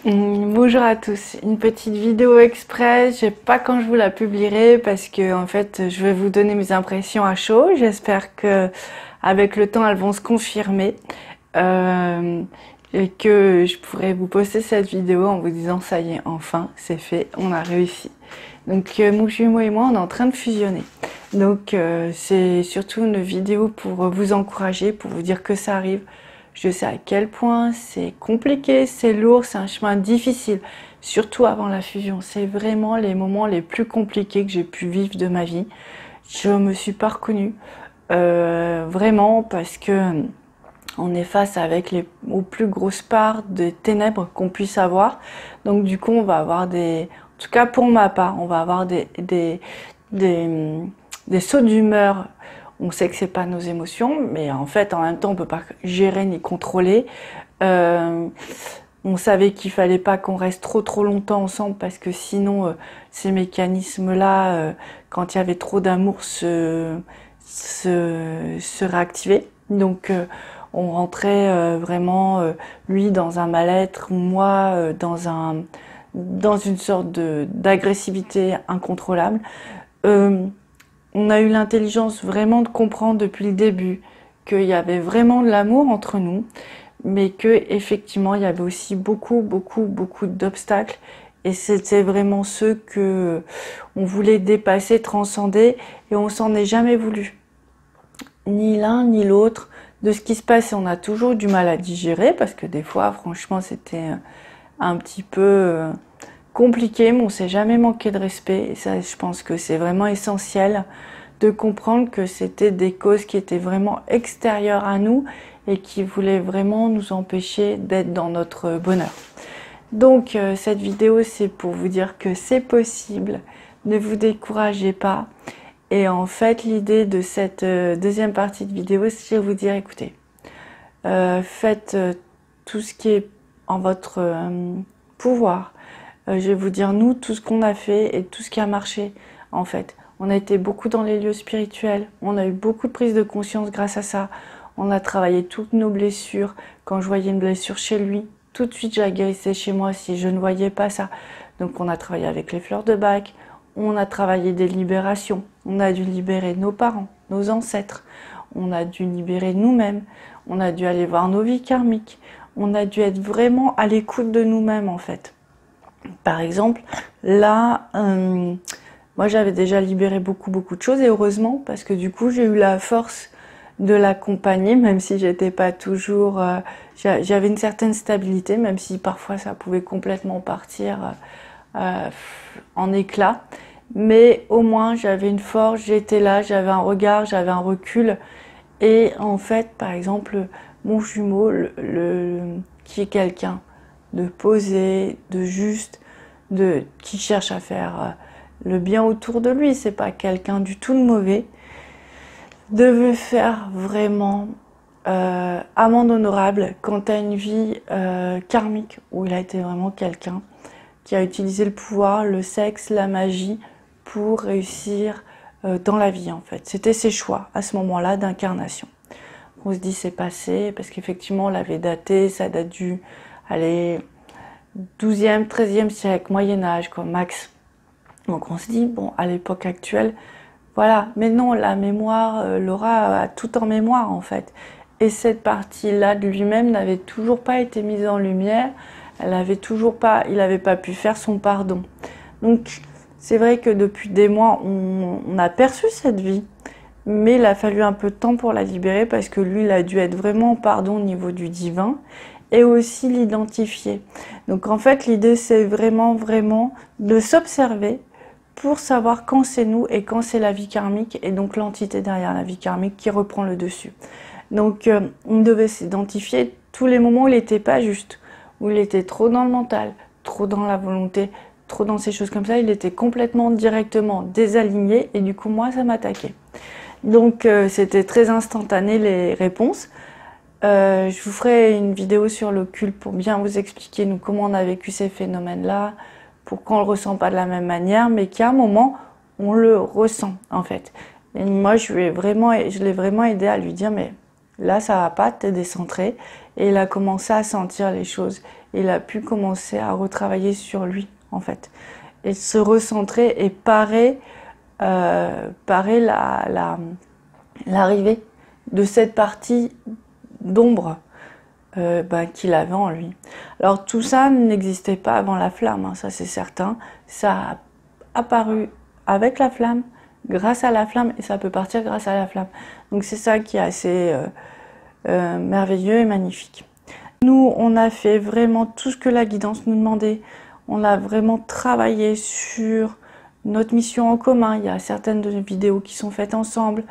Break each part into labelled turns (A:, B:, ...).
A: Bonjour à tous, une petite vidéo express, je sais pas quand je vous la publierai parce que en fait je vais vous donner mes impressions à chaud, j'espère que avec le temps elles vont se confirmer et que je pourrai vous poster cette vidéo en vous disant ça y est, enfin c'est fait, on a réussi. Donc mon jumeau et moi on est en train de fusionner, donc c'est surtout une vidéo pour vous encourager, pour vous dire que ça arrive. Je sais à quel point c'est compliqué, c'est lourd, c'est un chemin difficile, surtout avant la fusion. C'est vraiment les moments les plus compliqués que j'ai pu vivre de ma vie. Je me suis pas reconnue, vraiment, parce que on est face avec aux plus grosses parts de ténèbres qu'on puisse avoir. Donc du coup, on va avoir en tout cas pour ma part, on va avoir des sauts d'humeur. On sait que c'est pas nos émotions, mais en fait, en même temps, on peut pas gérer ni contrôler. On savait qu'il fallait pas qu'on reste trop longtemps ensemble parce que sinon, ces mécanismes-là, quand il y avait trop d'amour, se réactivaient. Donc, on rentrait vraiment, lui dans un mal-être, moi dans une sorte d'agressivité incontrôlable. On a eu l'intelligence vraiment de comprendre depuis le début qu'il y avait vraiment de l'amour entre nous, mais que effectivement il y avait aussi beaucoup d'obstacles, et c'était vraiment ceux que on voulait dépasser, transcender, et on s'en est jamais voulu, ni l'un ni l'autre. De ce qui se passe, on a toujours du mal à digérer parce que des fois, franchement, c'était un petit peu compliqué, mais on s'est jamais manqué de respect. Et ça, je pense que c'est vraiment essentiel de comprendre que c'était des causes qui étaient vraiment extérieures à nous et qui voulaient vraiment nous empêcher d'être dans notre bonheur. Donc cette vidéo, c'est pour vous dire que c'est possible, ne vous découragez pas. Et en fait, l'idée de cette deuxième partie de vidéo, c'est de vous dire, écoutez, faites tout ce qui est en votre pouvoir. Je vais vous dire, nous, tout ce qu'on a fait et tout ce qui a marché, en fait. On a été beaucoup dans les lieux spirituels, on a eu beaucoup de prise de conscience grâce à ça. On a travaillé toutes nos blessures. Quand je voyais une blessure chez lui, tout de suite, j'aguerrissais chez moi si je ne voyais pas ça. Donc on a travaillé avec les fleurs de bac, on a travaillé des libérations, on a dû libérer nos parents, nos ancêtres, on a dû libérer nous-mêmes, on a dû aller voir nos vies karmiques, on a dû être vraiment à l'écoute de nous-mêmes en fait. Par exemple, là, moi j'avais déjà libéré beaucoup de choses, et heureusement, parce que du coup j'ai eu la force de l'accompagner, même si j'étais pas toujours, j'avais une certaine stabilité, même si parfois ça pouvait complètement partir en éclats, mais au moins j'avais une force, j'étais là, j'avais un regard, j'avais un recul. Et en fait, par exemple, mon jumeau, qui est quelqu'un de posé, de juste, qui cherche à faire le bien autour de lui, c'est pas quelqu'un du tout de mauvais, devait faire vraiment amende honorable quant à une vie karmique, où il a été vraiment quelqu'un qui a utilisé le pouvoir, le sexe, la magie pour réussir dans la vie en fait. C'était ses choix à ce moment-là d'incarnation. On se dit c'est passé, parce qu'effectivement on l'avait daté, ça date du allez, 12e, 13e siècle, Moyen-Âge quoi, max. Donc on se dit, bon, à l'époque actuelle, voilà. Mais non, la mémoire, Laura a tout en mémoire en fait. Et cette partie-là de lui-même n'avait toujours pas été mise en lumière. Il n'avait pas pu faire son pardon. Donc c'est vrai que depuis des mois, on a perçu cette vie, mais il a fallu un peu de temps pour la libérer, parce que lui, il a dû être vraiment en pardon au niveau du divin et aussi l'identifier. Donc en fait, l'idée, c'est vraiment de s'observer pour savoir quand c'est nous et quand c'est la vie karmique, et donc l'entité derrière la vie karmique qui reprend le dessus. Donc on devait s'identifier tous les moments où il n'était pas juste, où il était trop dans le mental, trop dans la volonté, trop dans ces choses comme ça, il était complètement directement désaligné, et du coup moi ça m'attaquait. Donc c'était très instantané les réponses. Je vous ferai une vidéo sur l'occulte pour bien vous expliquer nous comment on a vécu ces phénomènes-là, pourquoi on le ressent pas de la même manière, mais qu'à un moment on le ressent en fait. Et moi je l'ai vraiment aidé à lui dire, mais là ça va pas, t'es décentré. Et il a commencé à sentir les choses. il a pu commencer à retravailler sur lui, en fait. Et se recentrer et parer l'arrivée de cette partie d'ombre qu'il avait en lui. Alors tout ça n'existait pas avant la flamme, hein, ça c'est certain. Ça a apparu avec la flamme, grâce à la flamme, et ça peut partir grâce à la flamme. Donc c'est ça qui est assez merveilleux et magnifique. Nous, on a fait vraiment tout ce que la guidance nous demandait. On a vraiment travaillé sur notre mission en commun. Il y a certaines vidéos qui sont faites ensemble.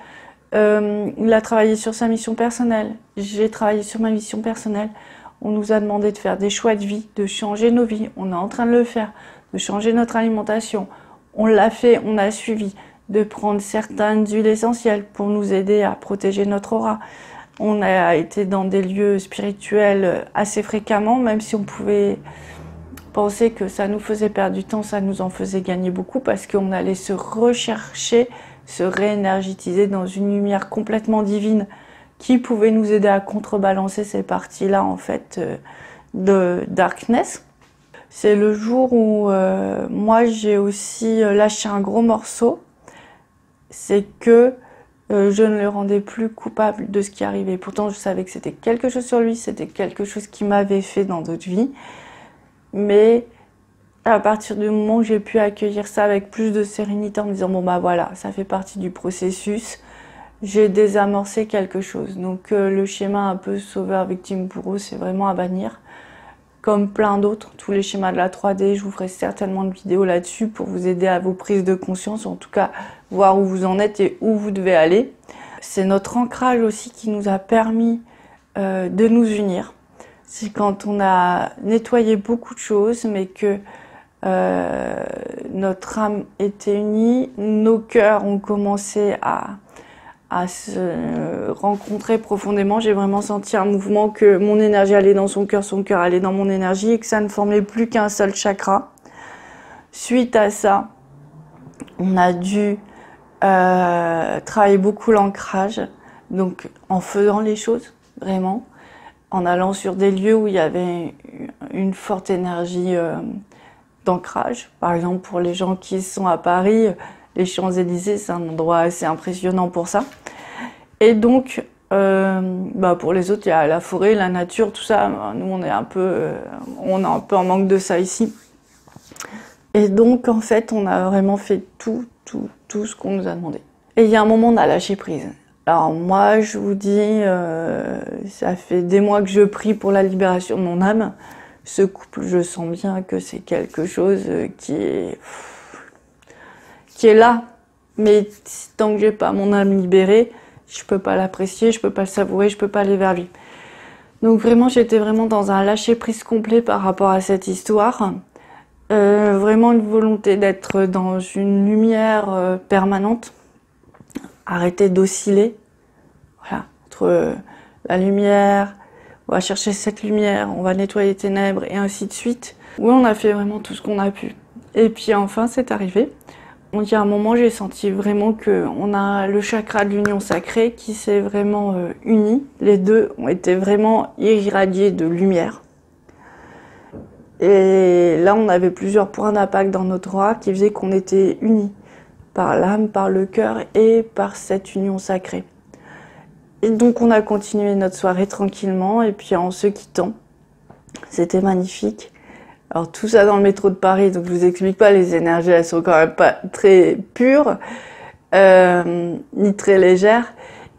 A: Il a travaillé sur sa mission personnelle. J'ai travaillé sur ma mission personnelle. On nous a demandé de faire des choix de vie, de changer nos vies. On est en train de le faire, de changer notre alimentation. On l'a fait, on a suivi, de prendre certaines huiles essentielles pour nous aider à protéger notre aura. On a été dans des lieux spirituels assez fréquemment, même si on pouvait penser que ça nous faisait perdre du temps, ça nous en faisait gagner beaucoup parce qu'on allait se rechercher, se réénergétiser dans une lumière complètement divine qui pouvait nous aider à contrebalancer ces parties-là en fait de darkness. C'est le jour où moi j'ai aussi lâché un gros morceau, c'est que je ne le rendais plus coupable de ce qui arrivait. Pourtant je savais que c'était quelque chose sur lui, c'était quelque chose qui m'avait fait dans d'autres vies. Mais à partir du moment où j'ai pu accueillir ça avec plus de sérénité en me disant bon bah voilà, ça fait partie du processus, j'ai désamorcé quelque chose. Donc le schéma un peu sauveur victime bourreau, c'est vraiment à bannir. Comme plein d'autres, tous les schémas de la 3D, je vous ferai certainement de vidéos là-dessus pour vous aider à vos prises de conscience, en tout cas voir où vous en êtes et où vous devez aller. C'est notre ancrage aussi qui nous a permis de nous unir. C'est quand on a nettoyé beaucoup de choses, mais que notre âme était unie, nos cœurs ont commencé à se rencontrer profondément. J'ai vraiment senti un mouvement que mon énergie allait dans son cœur allait dans mon énergie et que ça ne formait plus qu'un seul chakra. Suite à ça, on a dû travailler beaucoup l'ancrage, donc en faisant les choses, vraiment. En allant sur des lieux où il y avait une forte énergie d'ancrage. Par exemple, pour les gens qui sont à Paris, les Champs-Élysées, c'est un endroit assez impressionnant pour ça. Et donc, pour les autres, il y a la forêt, la nature, tout ça. Nous, on est un peu en manque de ça ici. Et donc, en fait, on a vraiment fait tout ce qu'on nous a demandé. Et il y a un moment, on a lâché prise. Alors moi, je vous dis, ça fait des mois que je prie pour la libération de mon âme. Ce couple, je sens bien que c'est quelque chose qui est là. Mais tant que j'ai pas mon âme libérée, je peux pas l'apprécier, je peux pas le savourer, je peux pas aller vers lui. Donc vraiment, j'étais vraiment dans un lâcher-prise complet par rapport à cette histoire. Vraiment une volonté d'être dans une lumière permanente. Arrêter d'osciller, voilà, entre la lumière, on va chercher cette lumière, on va nettoyer les ténèbres et ainsi de suite. Oui, on a fait vraiment tout ce qu'on a pu. Et puis enfin, c'est arrivé. Il y a un moment, j'ai senti vraiment qu'on a le chakra de l'union sacrée qui s'est vraiment uni. Les deux ont été vraiment irradiés de lumière. Et là, on avait plusieurs points d'impact dans notre aura qui faisaient qu'on était unis. Par l'âme, par le cœur et par cette union sacrée. Et donc on a continué notre soirée tranquillement et puis en se quittant, c'était magnifique. Alors tout ça dans le métro de Paris, donc je vous explique pas, les énergies elles sont quand même pas très pures, ni très légères.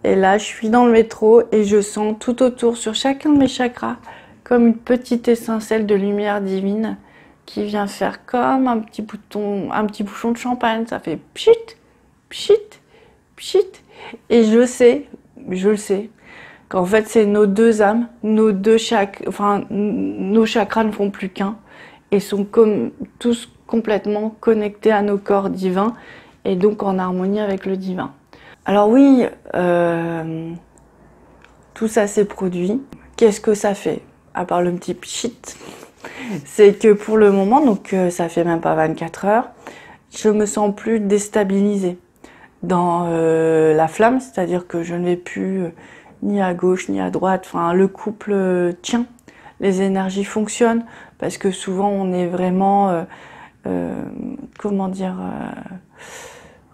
A: Et là je suis dans le métro et je sens tout autour sur chacun de mes chakras comme une petite étincelle de lumière divine qui vient faire comme un petit bouchon de champagne. Ça fait pchit, pchit, pchit. Et je le sais, qu'en fait c'est nos deux âmes, nos chakras ne font plus qu'un et sont tous complètement connectés à nos corps divins et donc en harmonie avec le divin. Alors oui, tout ça s'est produit. Qu'est-ce que ça fait, à part le petit pchit? C'est que pour le moment, donc ça fait même pas 24 heures, je me sens plus déstabilisée dans la flamme, c'est-à-dire que je ne vais plus ni à gauche ni à droite, enfin le couple tient, les énergies fonctionnent, parce que souvent on est vraiment, comment dire,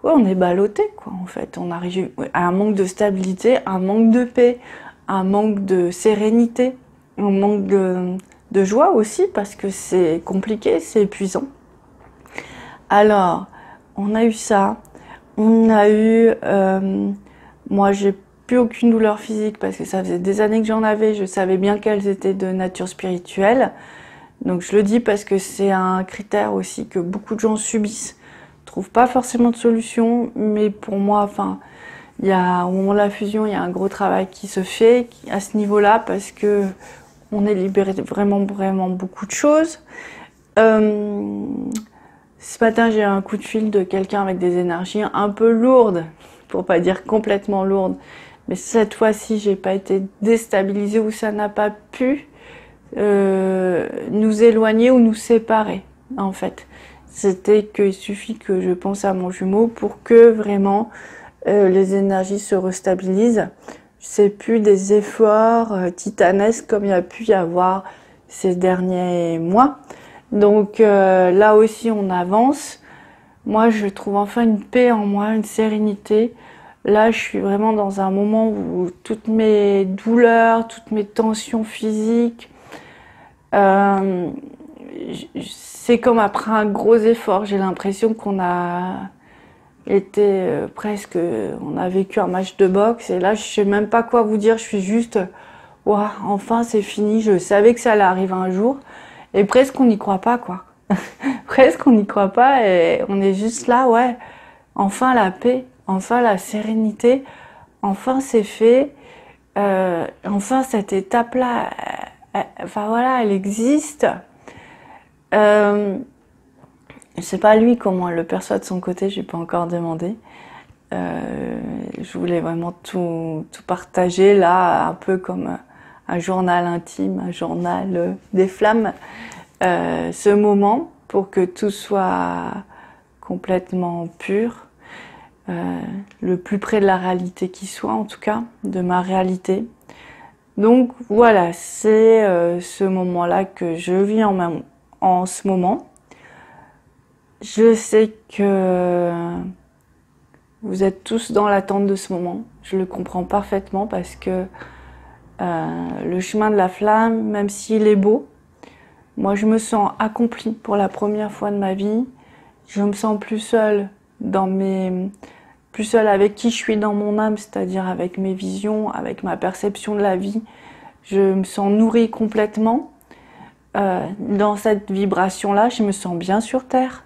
A: ouais, on est ballotté, quoi, en fait. On arrive à un manque de stabilité, un manque de paix, un manque de sérénité, un manque de joie aussi, parce que c'est compliqué, c'est épuisant. Alors, on a eu ça. On a eu... moi, j'ai plus aucune douleur physique parce que ça faisait des années que j'en avais. Je savais bien qu'elles étaient de nature spirituelle. Donc, je le dis parce que c'est un critère aussi que beaucoup de gens subissent. Trouvent pas forcément de solution, mais pour moi, enfin, il y a, au moment de la fusion, il y a un gros travail qui se fait à ce niveau-là parce que on est libéré de vraiment beaucoup de choses. Ce matin, j'ai eu un coup de fil de quelqu'un avec des énergies un peu lourdes, pour pas dire complètement lourdes. Mais cette fois-ci, j'ai pas été déstabilisée ou ça n'a pas pu nous éloigner ou nous séparer, en fait. C'était qu'il suffit que je pense à mon jumeau pour que vraiment les énergies se restabilisent. C'est plus des efforts titanesques comme il y a pu y avoir ces derniers mois. Donc là aussi on avance. Moi je trouve enfin une paix en moi, une sérénité. Là je suis vraiment dans un moment où toutes mes douleurs, toutes mes tensions physiques, c'est comme après un gros effort. J'ai l'impression qu'on a été presque, on a vécu un match de boxe et là je sais même pas quoi vous dire. Je suis juste, ouah, enfin c'est fini. Je savais que ça allait arriver un jour. Et presque on n'y croit pas, quoi. Presque on n'y croit pas et on est juste là, ouais. Enfin la paix, enfin la sérénité, enfin c'est fait. Enfin cette étape-là, enfin voilà, elle existe. Je sais pas lui comment elle le perçoit de son côté, j'ai pas encore demandé. Je voulais vraiment tout partager là, un peu comme un journal intime, un journal des flammes, ce moment pour que tout soit complètement pur, le plus près de la réalité qui soit, en tout cas, de ma réalité. Donc voilà, c'est ce moment-là que je vis en ce moment. Je sais que vous êtes tous dans l'attente de ce moment. Je le comprends parfaitement parce que le chemin de la flamme, même s'il est beau, moi je me sens accomplie pour la première fois de ma vie. Je me sens plus seule plus seule avec qui je suis dans mon âme, c'est-à-dire avec mes visions, avec ma perception de la vie. Je me sens nourrie complètement. Dans cette vibration-là, je me sens bien sur Terre,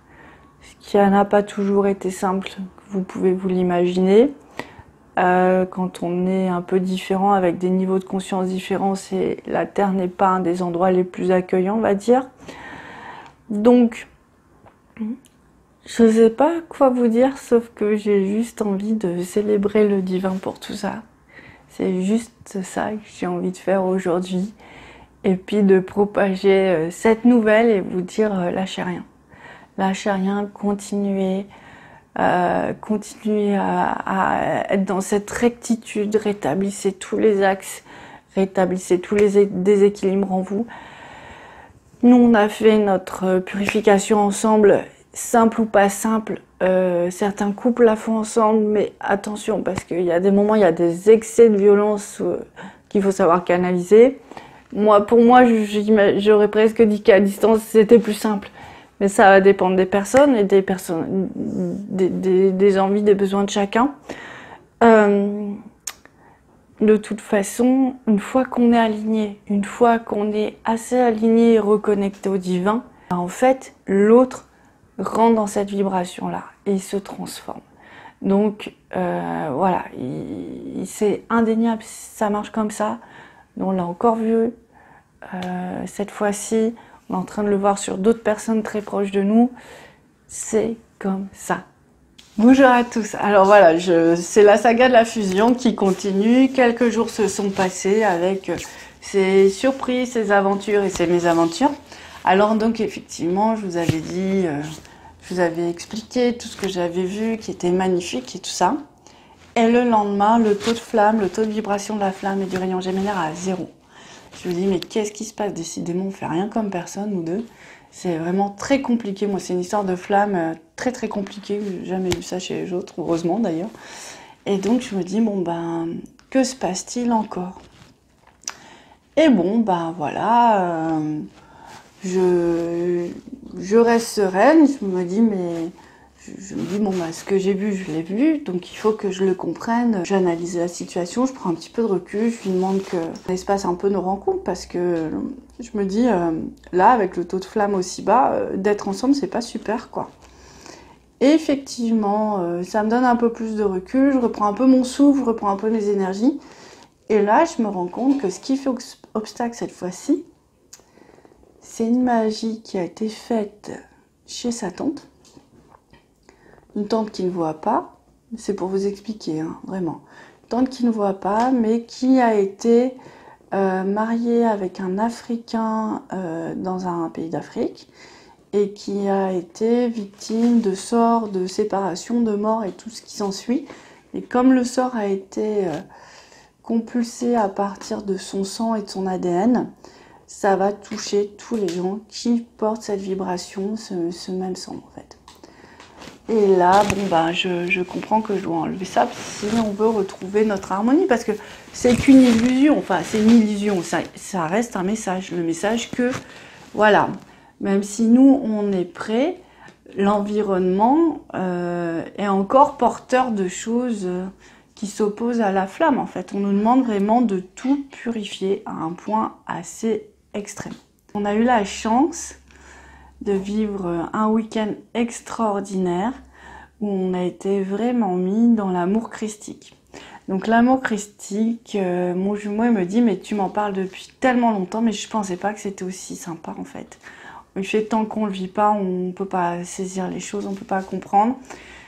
A: ce qui n'a pas toujours été simple, vous pouvez vous l'imaginer. Quand on est un peu différent, avec des niveaux de conscience différents, la Terre n'est pas un des endroits les plus accueillants, on va dire. Donc, je ne sais pas quoi vous dire, sauf que j'ai juste envie de célébrer le divin pour tout ça. C'est juste ça que j'ai envie de faire aujourd'hui. Et puis de propager cette nouvelle et vous dire lâchez rien. Lâchez rien, continuez. Continuez à être dans cette rectitude, rétablissez tous les axes, rétablissez tous les déséquilibres en vous. Nous, on a fait notre purification ensemble, simple ou pas simple. Certains couples la font ensemble, mais attention, parce qu'il y a des moments, il y a des excès de violence qu'il faut savoir canaliser. Pour moi, j'aurais presque dit qu'à distance, c'était plus simple. Mais ça va dépendre des personnes et des envies, des besoins de chacun. De toute façon, une fois qu'on est aligné, une fois qu'on est assez aligné et reconnecté au divin, en fait, l'autre rentre dans cette vibration-là et il se transforme. Donc, voilà, c'est indéniable, ça marche comme ça. On l'a encore vu cette fois-ci. On est en train de le voir sur d'autres personnes très proches de nous. C'est comme ça. Bonjour à tous. Alors voilà, c'est la saga de la fusion qui continue. Quelques jours se sont passés avec ces surprises, ces aventures et ces mésaventures. Alors donc effectivement, je vous avais dit, je vous avais expliqué tout ce que j'avais vu qui était magnifique et tout ça. Et le lendemain, le taux de flamme, le taux de vibration de la flamme et du rayon gémellaire à 0. Je me dis, mais qu'est-ce qui se passe? Décidément, on fait rien comme personne, nous deux. C'est vraiment très compliqué. Moi, c'est une histoire de flamme très très compliquée. J'ai jamais vu ça chez les autres, heureusement d'ailleurs. Et donc, je me dis, bon ben, que se passe-t-il encore? Et bon, ben voilà, je reste sereine. Je me dis, mais je me dis, bon, bah, ce que j'ai vu, je l'ai vu, donc il faut que je le comprenne. J'analyse la situation, je prends un petit peu de recul, je lui demande qu'on espace un peu nos rencontres, parce que je me dis, là, avec le taux de flamme aussi bas, d'être ensemble, c'est pas super, quoi. Et effectivement, ça me donne un peu plus de recul, je reprends un peu mon souffle, je reprends un peu mes énergies. Et là, je me rends compte que ce qui fait obstacle cette fois-ci, c'est une magie qui a été faite chez sa tante. Une tante qui ne voit pas, c'est pour vous expliquer, hein, vraiment. Une tante qui ne voit pas, mais qui a été mariée avec un Africain dans un pays d'Afrique et qui a été victime de sorts, de séparation, de mort et tout ce qui s'ensuit. Et comme le sort a été compulsé à partir de son sang et de son ADN, ça va toucher tous les gens qui portent cette vibration, ce même sang en fait. Et là, bon ben, je comprends que je dois enlever ça si on veut retrouver notre harmonie, parce que c'est qu'une illusion, enfin c'est une illusion, ça reste un message, le message que, voilà, même si nous on est prêts, l'environnement est encore porteur de choses qui s'opposent à la flamme en fait. On nous demande vraiment de tout purifier à un point assez extrême. On a eu la chance de vivre un week-end extraordinaire où on a été vraiment mis dans l'amour christique. Donc l'amour christique, mon jumeau me dit, mais tu m'en parles depuis tellement longtemps, mais je pensais pas que c'était aussi sympa en fait. Il fait tant qu'on le vit pas, on peut pas saisir les choses, on peut pas comprendre.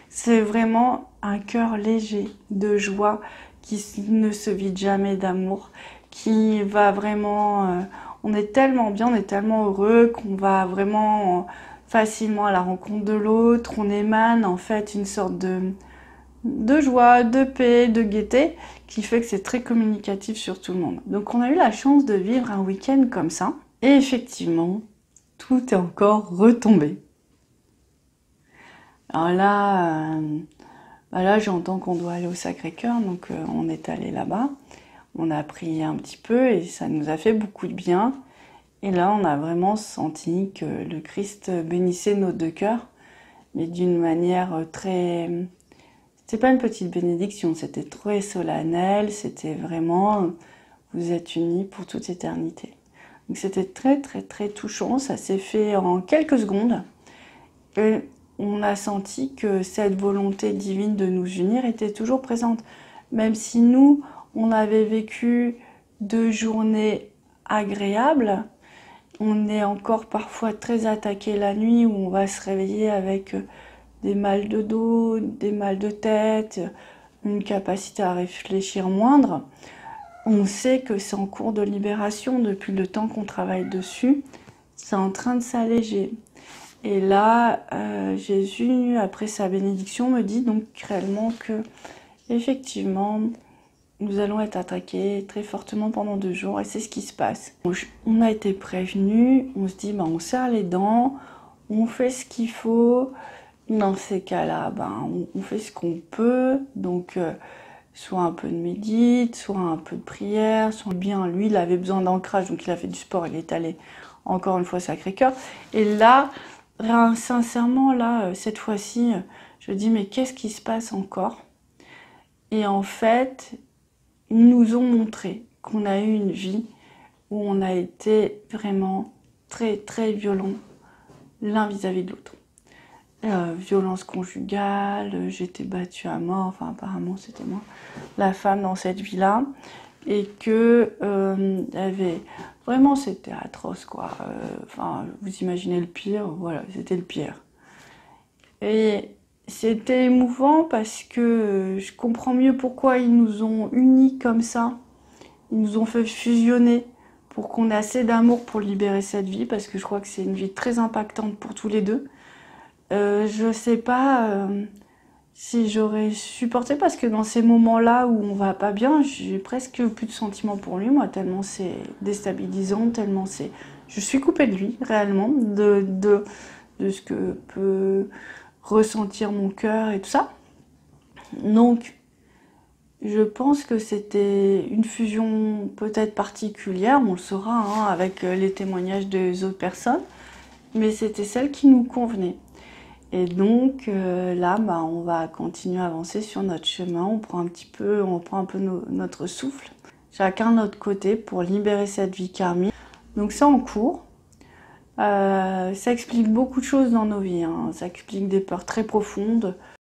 A: C'est vraiment un cœur léger de joie qui ne se vide jamais d'amour, qui va vraiment... on est tellement bien, on est tellement heureux qu'on va vraiment facilement à la rencontre de l'autre. On émane en fait une sorte de joie, de paix, de gaieté, qui fait que c'est très communicatif sur tout le monde. Donc on a eu la chance de vivre un week-end comme ça. Et effectivement, tout est encore retombé. Alors là, j'entends qu'on doit aller au Sacré-Cœur, donc on est allé là-bas. On a prié un petit peu et ça nous a fait beaucoup de bien. Et là, on a vraiment senti que le Christ bénissait nos deux cœurs, mais d'une manière très... C'était pas une petite bénédiction, c'était très solennel, c'était vraiment... Vous êtes unis pour toute éternité. Donc c'était très très très touchant, ça s'est fait en quelques secondes. Et on a senti que cette volonté divine de nous unir était toujours présente. Même si nous, on avait vécu 2 journées agréables, on est encore parfois très attaqué la nuit où on va se réveiller avec des mal de dos, des mal de tête, une capacité à réfléchir moindre. On sait que c'est en cours de libération depuis le temps qu'on travaille dessus. C'est en train de s'alléger. Et là, Jésus, après sa bénédiction, me dit donc réellement que, effectivement, nous allons être attaqués très fortement pendant 2 jours, et c'est ce qui se passe. On a été prévenus, on se dit, ben, on serre les dents, on fait ce qu'il faut. Dans ces cas-là, ben, on fait ce qu'on peut, donc soit un peu de médite, soit un peu de prière, soit bien. Lui, il avait besoin d'ancrage, donc il a fait du sport, il est allé encore une fois au Sacré-Cœur. Et là, sincèrement, là, cette fois-ci, je dis, mais qu'est-ce qui se passe encore? Et en fait, ils nous ont montré qu'on a eu une vie où on a été vraiment très, très violents l'un vis-à-vis de l'autre. Violence conjugale, j'étais battue à mort, enfin apparemment c'était moi, la femme dans cette vie-là. Et que avait vraiment, c'était atroce quoi. Enfin, vous imaginez le pire, voilà, c'était le pire. Et c'était émouvant parce que je comprends mieux pourquoi ils nous ont unis comme ça. Ils nous ont fait fusionner pour qu'on ait assez d'amour pour libérer cette vie, parce que je crois que c'est une vie très impactante pour tous les deux. Je sais pas, si j'aurais supporté, parce que dans ces moments-là où on va pas bien, j'ai presque plus de sentiments pour lui, moi, tellement c'est déstabilisant, tellement c'est... Je suis coupée de lui, réellement, de ce que peut ressentir mon cœur et tout ça. Donc, je pense que c'était une fusion peut-être particulière, on le saura hein, avec les témoignages des autres personnes, mais c'était celle qui nous convenait. Et donc là, bah, on va continuer à avancer sur notre chemin, on prend un peu notre souffle, chacun de notre côté pour libérer cette vie karmique. Donc c'est en cours. Ça explique beaucoup de choses dans nos vies, hein. Ça explique des peurs très profondes,